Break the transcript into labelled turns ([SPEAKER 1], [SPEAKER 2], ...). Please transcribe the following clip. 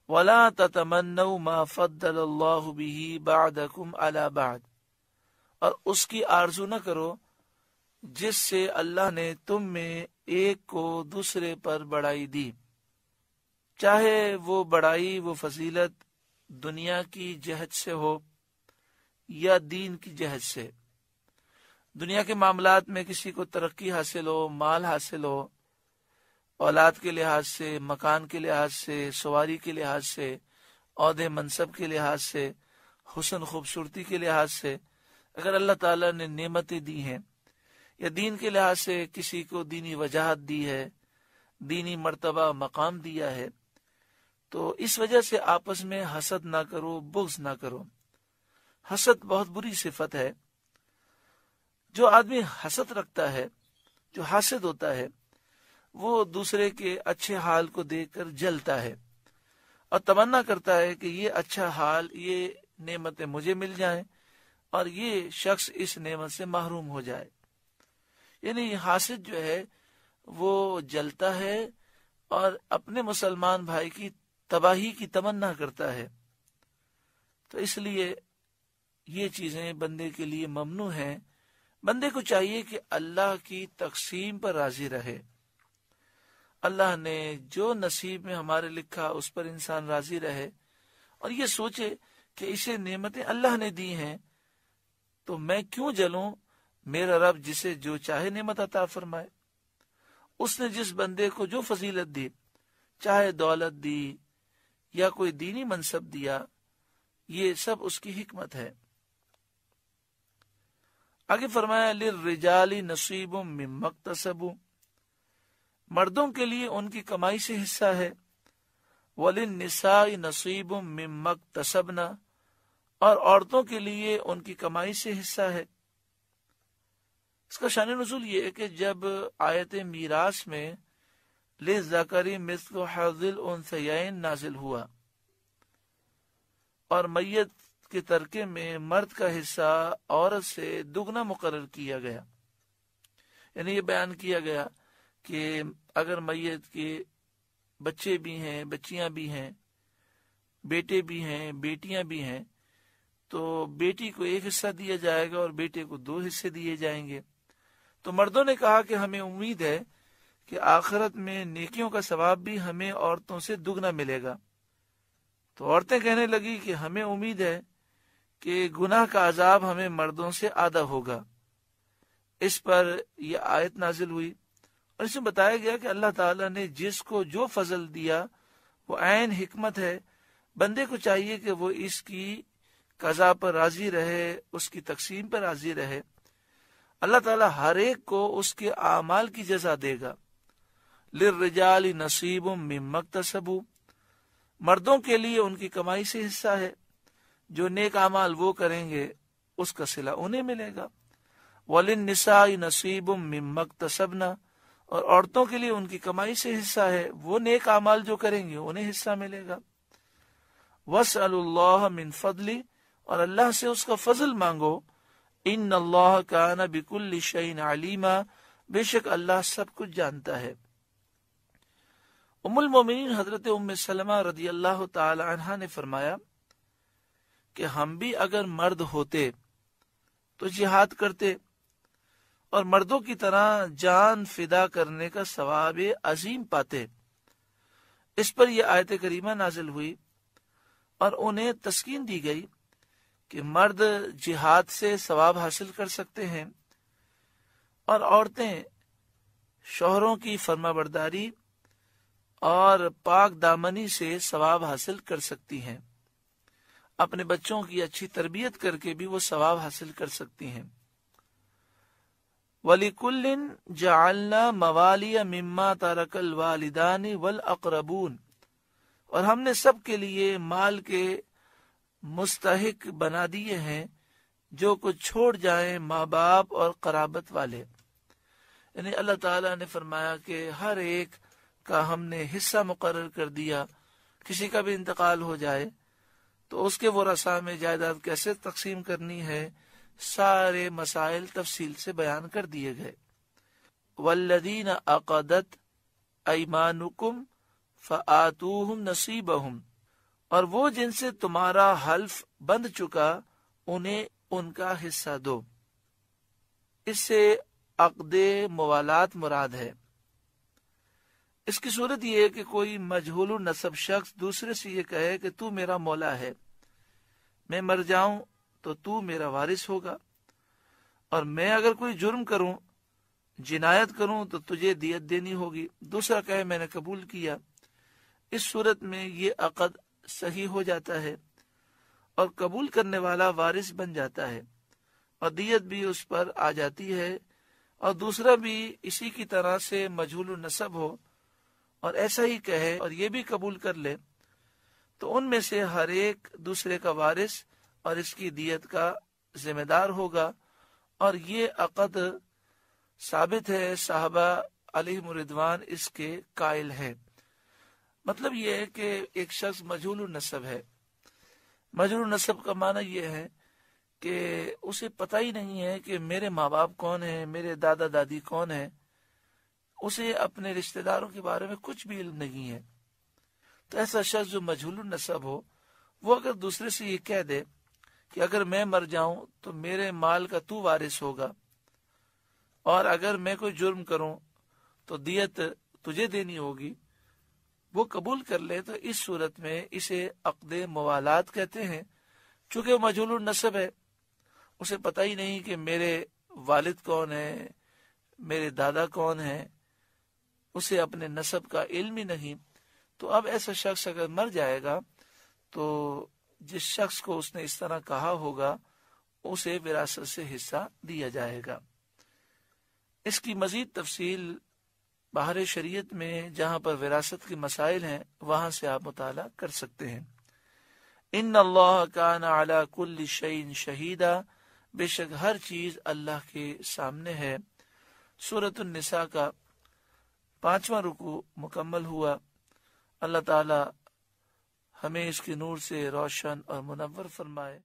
[SPEAKER 1] وَلَا تَتَمَنَّوْا مَا فَضَّلَ اللَّهُ بِهِ بَعْدَكُمْ عَلَى بَعْد، اور اس کی آرزو نہ کرو جس سے اللہ نے تم میں ایک کو دوسرے پر بڑائی دی، چاہے وہ بڑائی وہ فضیلت دنیا کی جہت سے ہو یا دین کی جہت سے۔ دنیا کے معاملات میں کسی کو ترقی حاصل ہو، مال حاصل ہو، اولاد کے لحاظ سے، مکان کے لحاظ سے، سواری کے لحاظ سے، عہدے منصب کے لحاظ سے، حسن خوبصورتی کے لحاظ سے، اگر اللہ تعالیٰ نے نعمتیں دی ہیں، یا دین کے لحاظ سے کسی کو دینی وجاہت دی ہے، دینی مرتبہ مقام دیا ہے، تو اس وجہ سے آپس میں حسد نہ کرو، بغض نہ کرو۔ حسد بہت بری صفت ہے۔ جو آدمی حسد رکھتا ہے، جو حاسد ہوتا ہے، وہ دوسرے کے اچھے حال کو دیکھ کر جلتا ہے اور تمنا کرتا ہے کہ یہ اچھا حال، یہ نعمتیں مجھے مل جائیں اور یہ شخص اس نعمت سے محروم ہو جائے۔ یعنی حاسد جو ہے وہ جلتا ہے اور اپنے مسلمان بھائی کی تباہی کی تمنا کرتا ہے۔ تو اس لیے یہ چیزیں بندے کے لیے ممنوع ہیں۔ بندے کو چاہیے کہ اللہ کی تقسیم پر راضی رہے۔ اللہ نے جو نصیب میں ہمارے لکھا اس پر انسان راضی رہے، اور یہ سوچے کہ اسے نعمتیں اللہ نے دی ہیں تو میں کیوں جلوں، میرا رب جسے جو چاہے نعمت عطا فرمائے۔ اس نے جس بندے کو جو فضیلت دی، چاہے دولت دی یا کوئی دینی منصب دیا، یہ سب اس کی حکمت ہے۔ آگے فرمایا لِلرِّجَالِ نَصِيبٌ مِّمَّا اكْتَسَبُوا، مردوں کے لیے ان کی کمائی سے حصہ ہے، وَلِلنِّسَاءِ نَصِيبٌ مِّمَّا اكْتَسَبْنَا، اور عورتوں کے لیے ان کی کمائی سے حصہ ہے۔ اس کا شان نزول یہ ہے کہ جب آیت میراث میں لِلذَّكَرِ مِثْلُ حَظِّ الْأُنثَيَيْنِ نازل ہوا اور میت کے ترکے میں مرد کا حصہ عورت سے دگنا مقرر کیا گیا، یعنی یہ بیان کیا گیا کہ اگر میت کے بچے بھی ہیں، بچیاں بھی ہیں، بیٹے بھی ہیں، بیٹیاں بھی ہیں، تو بیٹی کو ایک حصہ دیا جائے گا اور بیٹے کو 2 حصے دیے جائیں گے۔ تو مردوں نے کہا کہ ہمیں امید ہے کہ آخرت میں نیکیوں کا ثواب بھی ہمیں عورتوں سے دگنا ملے گا۔ تو عورتیں کہنے لگی کہ ہمیں امید ہے کہ گناہ کا عذاب ہمیں مردوں سے آدھا ہوگا۔ اس پر یہ آیت نازل ہوئی اور اس میں بتایا گیا کہ اللہ تعالیٰ نے جس کو جو فضل دیا وہ عین حکمت ہے۔ بندے کو چاہیے کہ وہ اس کی قضا پر راضی رہے، اس کی تقسیم پر راضی رہے۔ اللہ تعالیٰ ہر ایک کو اس کے اعمال کی جزا دے گا۔ لِلرِّجَالِ نَصِيبٌ مِّمَّا اكْتَسَبُوا، مردوں کے لیے ان کی کمائی سے حصہ ہے، جو نیک اعمال وہ کریں گے اس کا صلہ انہیں ملے گا۔ وَلِلنِّسَاءِ نَصِيبٌ مِّمَّا اكْتَسَبْنَا، اور عورتوں کے لیے ان کی کمائی سے حصہ ہے، وہ نیک اعمال جو کریں گے انہیں حصہ ملے گا۔ وَاسْأَلُوا اللَّهَ مِن فَضْلِهِ، اور اللہ سے اس کا فضل مانگو۔ ان اللہ کان بکل شیء علیما، بے شک اللہ سب کچھ جانتا ہے۔ ام المومنین حضرت ام سلمہ رضی اللہ تعالی عنہا نے فرمایا کہ ہم بھی اگر مرد ہوتے تو جہاد کرتے اور مردوں کی طرح جان فدا کرنے کا ثواب عظیم پاتے۔ اس پر یہ آیت کریمہ نازل ہوئی اور انہیں تسکین دی گئی کہ مرد جہاد سے ثواب حاصل کر سکتے ہیں اور عورتیں شوہروں کی فرما برداری اور پاک دامنی سے ثواب حاصل کر سکتی ہیں، اپنے بچوں کی اچھی تربیت کر کے بھی وہ ثواب حاصل کر سکتی ہیں۔ وَلِكُلٍّ جَعَلْنَا مَوَالِيَ مِمَّا تَرَكَ الْوَالِدَانِ وَالْأَقْرَبُونَ، اور ہم نے سب کے لیے مال کے مستحق بنا دیے ہیں جو کچھ چھوڑ جائیں ماں باپ اور قرابت والے۔ یعنی اللہ تعالیٰ نے فرمایا کہ ہر ایک کا ہم نے حصہ مقرر کر دیا۔ کسی کا بھی انتقال ہو جائے تو اس کے ورثاء میں جائیداد کیسے تقسیم کرنی ہے، سارے مسائل تفصیل سے بیان کر دیے گئے۔ والذین عقدت ایمانکم فآتوہم نصیبہم، اور وہ جن سے تمہارا حلف بند چکا انہیں ان کا حصہ دو۔ اس سے عقد موالات مراد ہے۔ اس کی صورت یہ ہے کہ کوئی مجہول النسب شخص دوسرے سے یہ کہے کہ تو میرا مولا ہے، میں مر جاؤں تو تو میرا وارث ہوگا، اور میں اگر کوئی جرم کروں، جنایت کروں تو تجھے دیت دینی ہوگی۔ دوسرا کہے میں نے قبول کیا۔ اس صورت میں یہ عقد صحیح ہو جاتا ہے اور قبول کرنے والا وارث بن جاتا ہے، اور دیت بھی اس پر آ جاتی ہے، اور دوسرا بھی اسی کی طرح سے مجہول النسب ہو اور ایسا ہی کہے اور یہ بھی قبول کر لے، تو ان میں سے ہر ایک دوسرے کا وارث اور اس کی دیت کا ذمہ دار ہوگا، اور یہ عقد ثابت ہے، صحابہ علیہم رضوان اس کے قائل ہے۔ مطلب یہ ہے کہ ایک شخص مجہول النسب ہے۔ مجہول النسب کا معنی یہ ہے کہ اسے پتہ ہی نہیں ہے کہ میرے ماں باپ کون ہیں، میرے دادا دادی کون ہیں، اسے اپنے رشتہ داروں کے بارے میں کچھ بھی علم نہیں ہے۔ تو ایسا شخص جو مجہول النسب ہو، وہ اگر دوسرے سے یہ کہہ دے کہ اگر میں مر جاؤں تو میرے مال کا تو وارث ہوگا، اور اگر میں کوئی جرم کروں تو دیت تجھے دینی ہوگی، وہ قبول کر لے، تو اس صورت میں اسے عقد موالات کہتے ہیں۔ چونکہ وہ مجہول النسب ہے، اسے پتہ ہی نہیں کہ میرے والد کون ہیں، میرے دادا کون ہیں، اسے اپنے نسب کا علم ہی نہیں، تو اب ایسا شخص اگر مر جائے گا تو جس شخص کو اس نے اس طرح کہا ہوگا اسے وراثت سے حصہ دیا جائے گا۔ اس کی مزید تفصیل بحر شریعت میں جہاں پر وراثت کے مسائل ہیں وہاں سے آپ مطالعہ کر سکتے ہیں۔ ان اللہ کان علی کل شیء شہیدا، بے شک ہر چیز اللہ کے سامنے ہے۔ سورۃ النساء کا 5واں رکوع مکمل ہوا۔ اللہ تعالی ہمیں اس کے نور سے روشن اور منور فرمائے۔